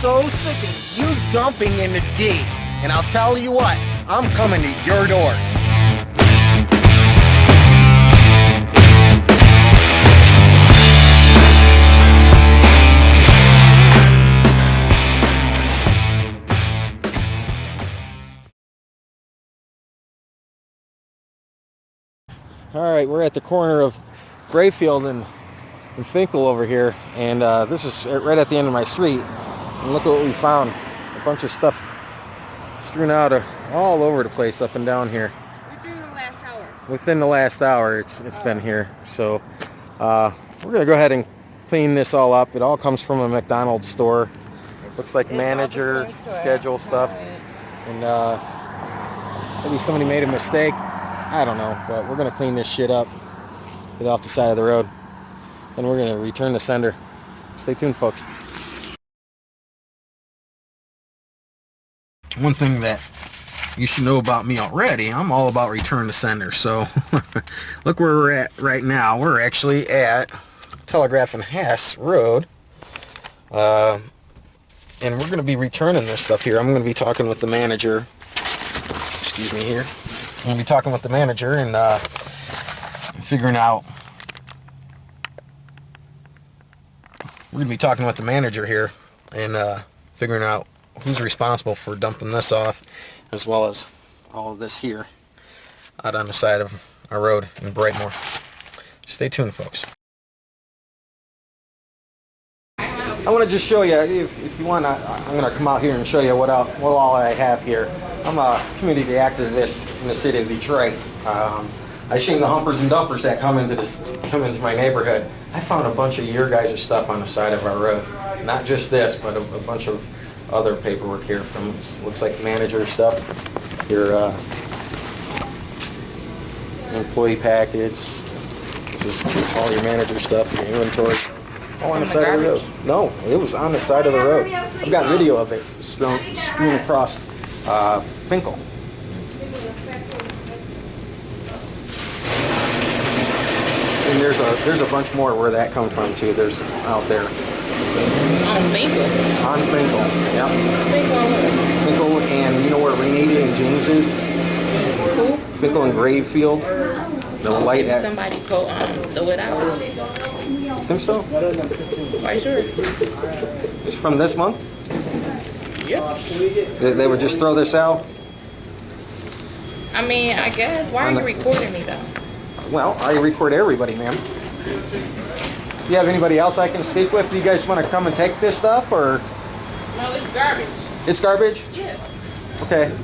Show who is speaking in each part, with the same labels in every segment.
Speaker 1: so sick of you dumping in the D. And I'll tell you what, I'm coming to your door.
Speaker 2: Alright, we're at the corner of Grayfield and Finkel over here, and this is right at the end of my street. And look at what we found. A bunch of stuff strewn out all over the place up and down here.
Speaker 3: Within the last hour.
Speaker 2: Within the last hour it's been here. So we're going to go ahead and clean this all up. It all comes from a McDonald's store. Looks like manager schedule stuff. And maybe somebody made a mistake. I don't know, but we're going to clean this shit up, get off the side of the road, and we're going to return the sender. Stay tuned, folks. One thing that you should know about me already, I'm all about return to sender. So look where we're at right now. We're actually at Telegraph and Hess Road, and we're going to be returning this stuff here. I'm going to be talking with the manager. Excuse me here. I'm going to be talking with the manager and figuring out. We're going to be talking with the manager here and figuring out who's responsible for dumping this off, as well as all of this here out on the side of our road in Brightmoor. Stay tuned, folks. I want to just show you, if you want, I'm going to come out here and show you what all I have here. I'm a community activist in the city of Detroit. I seen the humpers and dumpers that come into my neighborhood. I found a bunch of your guys' stuff on the side of our road. Not just this, but a bunch of other paperwork here from, looks like manager stuff. Your employee packets. This is all your manager stuff, your inventory. All on the side of the road. No, it was on the side of the road. I've got video of it strewn across Finkel. And there's a bunch more where that comes from too. There's out there.
Speaker 3: On Finkel?
Speaker 2: On Finkel, yep.
Speaker 3: Finkel on what?
Speaker 2: Finkel, and you know where Renata and James is?
Speaker 3: Who?
Speaker 2: Finkel and Gravefield. The light at...
Speaker 3: Somebody throw it out.
Speaker 2: You think so?
Speaker 3: Are you sure?
Speaker 2: It's from this month?
Speaker 3: Yep.
Speaker 2: They would just throw this out?
Speaker 3: I mean, I guess. Why are you recording me, though?
Speaker 2: Well, I record everybody, ma'am. Do you have anybody else I can speak with? Do you guys want to come and take this stuff, or?
Speaker 3: No, it's garbage.
Speaker 2: It's garbage?
Speaker 3: Yeah.
Speaker 2: Okay.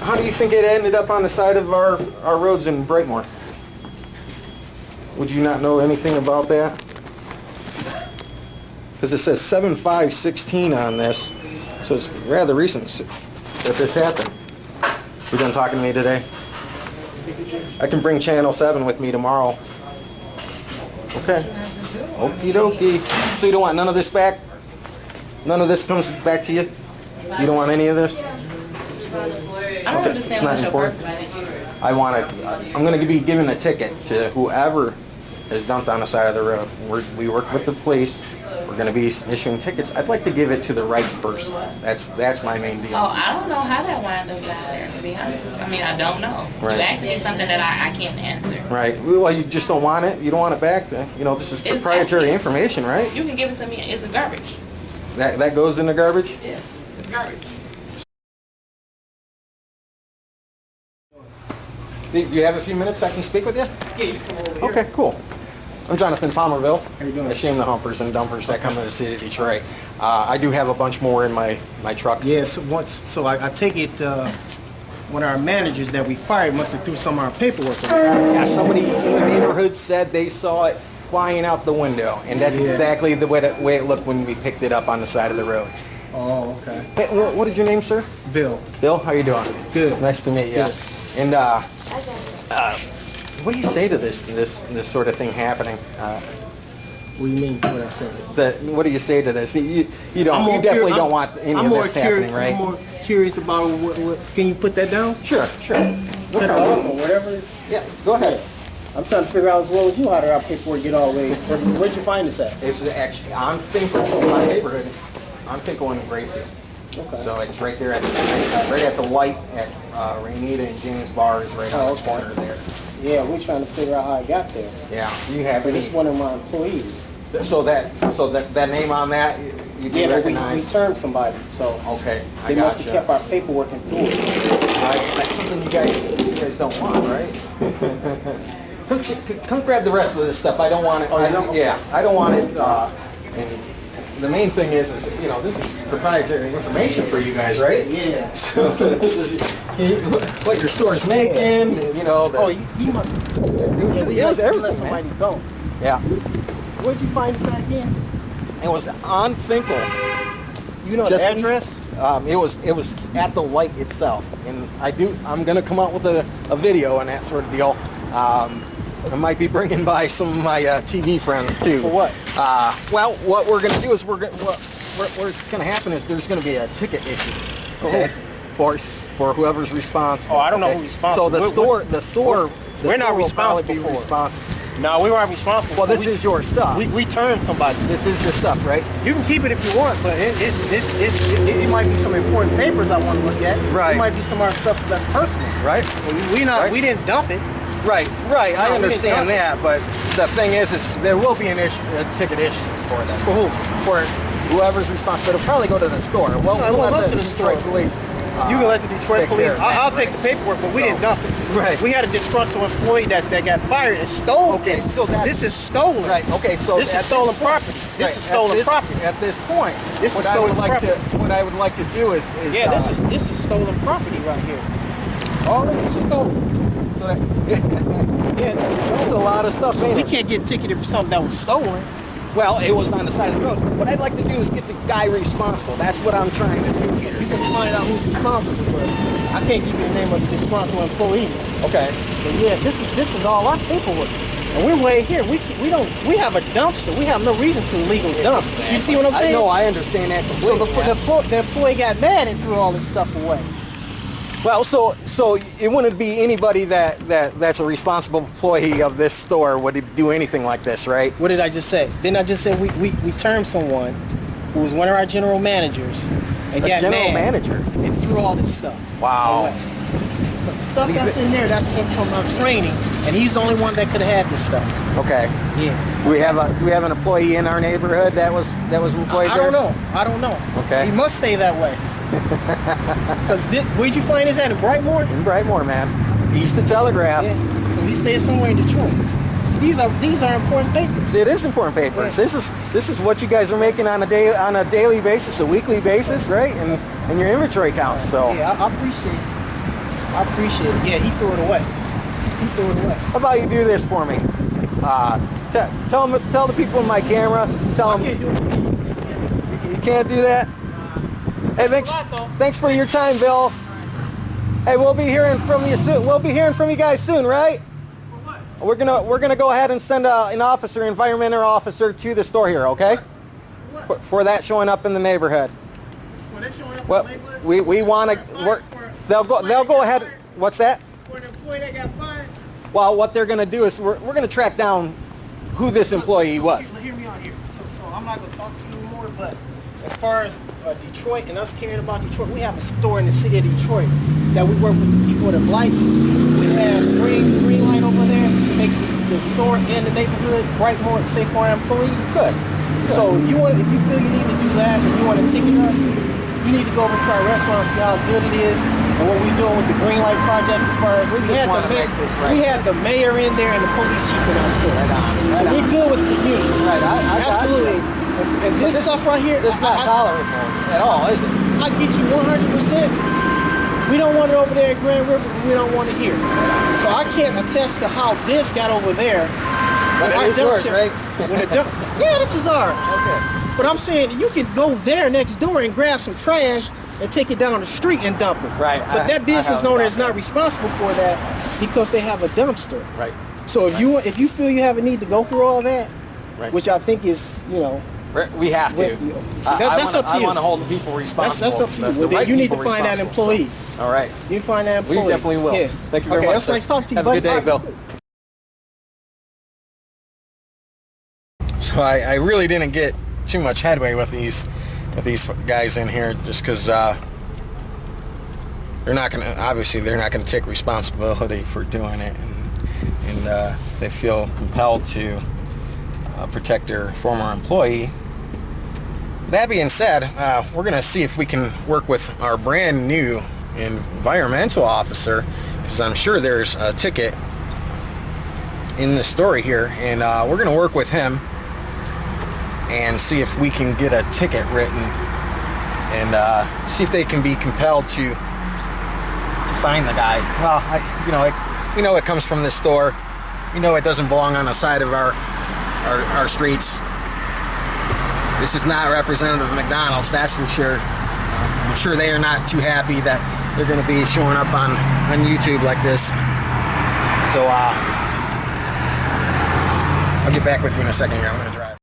Speaker 2: How do you think it ended up on the side of our roads in Brightmoor? Would you not know anything about that? Because it says 7/5/16 on this, so it's rather recent that this happened. You done talking to me today? I can bring Channel 7 with me tomorrow. Okay. Okie dokie. So you don't want none of this back? None of this comes back to you? You don't want any of this?
Speaker 3: I don't understand what's your purpose.
Speaker 2: I'm going to be giving a ticket to whoever is dumped on the side of the road. We work with the police. We're going to be issuing tickets. I'd like to give it to the right person. That's my main deal.
Speaker 3: Oh, I don't know how that wound up down there, to be honest with you. I mean, I don't know.
Speaker 2: Right.
Speaker 3: You asking me something that I can't answer.
Speaker 2: Right. Well, you just don't want it? You don't want it back? You know, this is proprietary information, right?
Speaker 3: You can give it to me. It's a garbage.
Speaker 2: That goes in the garbage?
Speaker 3: Yes, it's garbage.
Speaker 2: Do you have a few minutes I can speak with you?
Speaker 4: Yeah, you come over here.
Speaker 2: Okay, cool. I'm Jonathan Palmerville.
Speaker 4: How you doing?
Speaker 2: I shame the humpers and dumpers that come to the city of Detroit. I do have a bunch more in my truck.
Speaker 4: Yes, so I take it one of our managers that we fired must have threw some of our paperwork away.
Speaker 2: Yeah, somebody in the neighborhood said they saw it flying out the window, and that's exactly the way it looked when we picked it up on the side of the road.
Speaker 4: Oh, okay.
Speaker 2: Hey, what is your name, sir?
Speaker 4: Bill.
Speaker 2: Bill, how you doing?
Speaker 4: Good.
Speaker 2: Nice to meet you.
Speaker 4: Good.
Speaker 2: And what do you say to this sort of thing happening?
Speaker 4: What do you mean? What I said?
Speaker 2: What do you say to this? You definitely don't want any of this happening, right?
Speaker 4: I'm more curious about what. Can you put that down?
Speaker 2: Sure.
Speaker 4: Cut it off or whatever.
Speaker 2: Yeah, go ahead.
Speaker 4: I'm trying to figure out as well as you how our paperwork get all the way. Where'd you find this at?
Speaker 2: This is actually on Finkel, my neighborhood. I'm Finkel in Grayfield.
Speaker 4: Okay.
Speaker 2: So it's right there at the light at Rainita and James Bar is right on the corner there.
Speaker 4: Yeah, we're trying to figure out how I got there.
Speaker 2: Yeah. Do you have
Speaker 4: Because
Speaker 2: any?
Speaker 4: it's one of my employees.
Speaker 2: So that name on that you do
Speaker 4: Yeah, but we
Speaker 2: recognize?
Speaker 4: termed somebody, so
Speaker 2: Okay,
Speaker 4: they must have kept our paperwork and through it.
Speaker 2: Right. That's something you guys don't want, right? Come grab the rest of this stuff. I don't want it.
Speaker 4: Oh, you don't?
Speaker 2: Yeah, I don't want it. And the main thing is this is proprietary information for you guys, right?
Speaker 4: Yeah.
Speaker 2: So this is what your store's making. You know.
Speaker 4: He must.
Speaker 2: He has everything,
Speaker 4: Somebody
Speaker 2: man.
Speaker 4: go.
Speaker 2: Yeah.
Speaker 4: Where'd you find this at again?
Speaker 2: It was on Finkel.
Speaker 4: You know the address?
Speaker 2: It was at the light itself, and I'm gonna come out with a video and that sort of deal. I might be bringing by some of my TV friends too.
Speaker 4: For what?
Speaker 2: Well, what we're gonna do is what's gonna happen is there's gonna be a ticket issue. Okay. For whoever's responsible.
Speaker 4: Oh, I don't know who's responsible.
Speaker 2: So the store.
Speaker 4: We're not
Speaker 2: will probably
Speaker 4: responsible
Speaker 2: be
Speaker 4: for it.
Speaker 2: responsible.
Speaker 4: No, we weren't responsible.
Speaker 2: Well, this is your stuff.
Speaker 4: We turned somebody.
Speaker 2: This is your stuff, right?
Speaker 4: You can keep it if you want, but it might be some important papers I want to look at.
Speaker 2: Right.
Speaker 4: It might be some of our stuff that's personal.
Speaker 2: Right.
Speaker 4: We didn't dump it.
Speaker 2: Right.
Speaker 4: No,
Speaker 2: I
Speaker 4: we
Speaker 2: understand
Speaker 4: didn't
Speaker 2: that, but the thing is there will be a ticket issue for this.
Speaker 4: For who?
Speaker 2: For whoever's responsible. It'll probably go to the store. Well,
Speaker 4: No, it won't go to the
Speaker 2: Detroit
Speaker 4: store.
Speaker 2: Police.
Speaker 4: You can let the Detroit
Speaker 2: take
Speaker 4: police.
Speaker 2: care of that,
Speaker 4: I'll take the paperwork, but we didn't dump it.
Speaker 2: Right.
Speaker 4: We had a disgruntled employee that got fired and stole
Speaker 2: Okay,
Speaker 4: this.
Speaker 2: so that's-
Speaker 4: This is stolen.
Speaker 2: Right. Okay. So
Speaker 4: This is
Speaker 2: at
Speaker 4: stolen
Speaker 2: point-
Speaker 4: property. This
Speaker 2: right,
Speaker 4: is stolen property.
Speaker 2: At this point,
Speaker 4: This is
Speaker 2: what I would
Speaker 4: stolen
Speaker 2: like
Speaker 4: property.
Speaker 2: What I would like to do is
Speaker 4: Yeah, this is stolen property right here. All this is stolen.
Speaker 2: So that,
Speaker 4: Yeah, this is stolen.
Speaker 2: that's a lot of stuff.
Speaker 4: So
Speaker 2: ain't
Speaker 4: we
Speaker 2: it?
Speaker 4: can't get ticketed for something that was stolen.
Speaker 2: Well, it was on the side of the road. What I'd like to do is get the guy responsible. That's what I'm trying to do here.
Speaker 4: You can find out who's responsible, but I can't give you the name of the disgruntled employee.
Speaker 2: Okay.
Speaker 4: But yeah, this is all our paperwork, and we're way here. We have a dumpster. We have no reason to legal dump. You see what I'm saying?
Speaker 2: No, I understand that
Speaker 4: So
Speaker 2: completely.
Speaker 4: the employee got mad and threw all this stuff away.
Speaker 2: Well, so it wouldn't be anybody that's a responsible employee of this store would do anything like this, right?
Speaker 4: What did I just say? Didn't I just say we termed someone who was one of our general managers and
Speaker 2: A
Speaker 4: got
Speaker 2: general
Speaker 4: mad
Speaker 2: manager.
Speaker 4: and threw all this stuff
Speaker 2: Wow.
Speaker 4: away. But the stuff that's in there, that's from our training, and he's the only one that could have had this stuff.
Speaker 2: Okay.
Speaker 4: Yeah.
Speaker 2: Do we have an employee in our neighborhood that was employed
Speaker 4: I
Speaker 2: there?
Speaker 4: don't know.
Speaker 2: Okay.
Speaker 4: He must stay that way. Because where'd you find this at, in Brightmoor?
Speaker 2: In Brightmoor, man. East of Telegraph.
Speaker 4: Yeah. So he stays somewhere in Detroit. These are important papers.
Speaker 2: It is important papers.
Speaker 4: Yeah.
Speaker 2: This is what you guys are making on a daily basis, a weekly basis, right? And your inventory counts. So
Speaker 4: Yeah, I appreciate it. I appreciate it. Yeah, he threw it away. He threw it away.
Speaker 2: how about you do this for me? Tell the people in my camera. Tell them
Speaker 4: I can't do it.
Speaker 2: you can't do that. Hey, thanks for your time, Bill. Hey, we'll be hearing from you soon. We'll be hearing from you guys soon, right? For what? We're gonna go ahead and send an environmental officer to the store here, okay? For that showing up in the neighborhood.
Speaker 4: For this showing up
Speaker 2: Well,
Speaker 4: in the neighborhood?
Speaker 2: we want to. They'll go ahead. What's that?
Speaker 4: For an employee that got fired?
Speaker 2: Well, what they're gonna do is we're gonna track down who this employee was.
Speaker 4: Hear me out here. So I'm not gonna talk to you anymore, but as far as Detroit and us caring about Detroit, we have a store in the city of Detroit that we work with the people that are blind. We have green light over there to make the store and the neighborhood Brightmoor and safe for our employees.
Speaker 2: Good.
Speaker 4: So if you feel you need to do that and you want to ticket us, you need to go over to our restaurant and see how good it is and what we're doing with the green light project as far as
Speaker 2: We just wanna make this right.
Speaker 4: we had the mayor in there and the police chief in our store.
Speaker 2: Right on,
Speaker 4: So
Speaker 2: right
Speaker 4: we're
Speaker 2: on.
Speaker 4: good with the community.
Speaker 2: Right, I got you.
Speaker 4: Absolutely. And this stuff right here,
Speaker 2: This is not tolerable at all, is it?
Speaker 4: I get you 100%. We don't want it over there at Grand River. We don't want it here. So I can't attest to how this got over there.
Speaker 2: But it is yours, right?
Speaker 4: Yeah, this is ours.
Speaker 2: Okay.
Speaker 4: But I'm saying you can go there next door and grab some trash and take it down the street and dump it.
Speaker 2: Right.
Speaker 4: But that business
Speaker 2: haven't
Speaker 4: owner
Speaker 2: done
Speaker 4: is not
Speaker 2: that.
Speaker 4: responsible for that because they have a dumpster.
Speaker 2: Right.
Speaker 4: So if you feel you have a need to go through all that,
Speaker 2: Right.
Speaker 4: which I think is,
Speaker 2: We have to.
Speaker 4: That's up to you.
Speaker 2: I want to hold the people responsible.
Speaker 4: That's up to you.
Speaker 2: the
Speaker 4: Well, then
Speaker 2: right
Speaker 4: you need to
Speaker 2: people
Speaker 4: find that
Speaker 2: responsible.
Speaker 4: employee.
Speaker 2: So, all right.
Speaker 4: You find that
Speaker 2: We
Speaker 4: employee.
Speaker 2: definitely will.
Speaker 4: Yeah.
Speaker 2: Thank you very
Speaker 4: Okay,
Speaker 2: much.
Speaker 4: that's
Speaker 2: sir.
Speaker 4: nice talking to you,
Speaker 2: Have
Speaker 4: buddy.
Speaker 2: a good day, Bill. So I really didn't get too much headway with these with these guys in here, just because they're not gonna, obviously they're not gonna take responsibility for doing it, and they feel compelled to protect their former employee. That being said, we're gonna see if we can work with our brand new environmental officer, because I'm sure there's a ticket in the story here, and we're gonna work with him and see if we can get a ticket written, and see if they can be compelled to find the guy. Well, we know it comes from this store. We know it doesn't belong on the side of our streets. This is not representative of McDonald's, that's for sure. I'm sure they are not too happy that they're going to be showing up on YouTube like this. So I'll get back with you in a second here. I'm going to drive.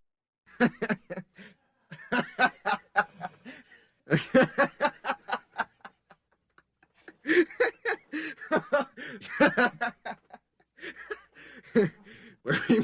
Speaker 2: Where are you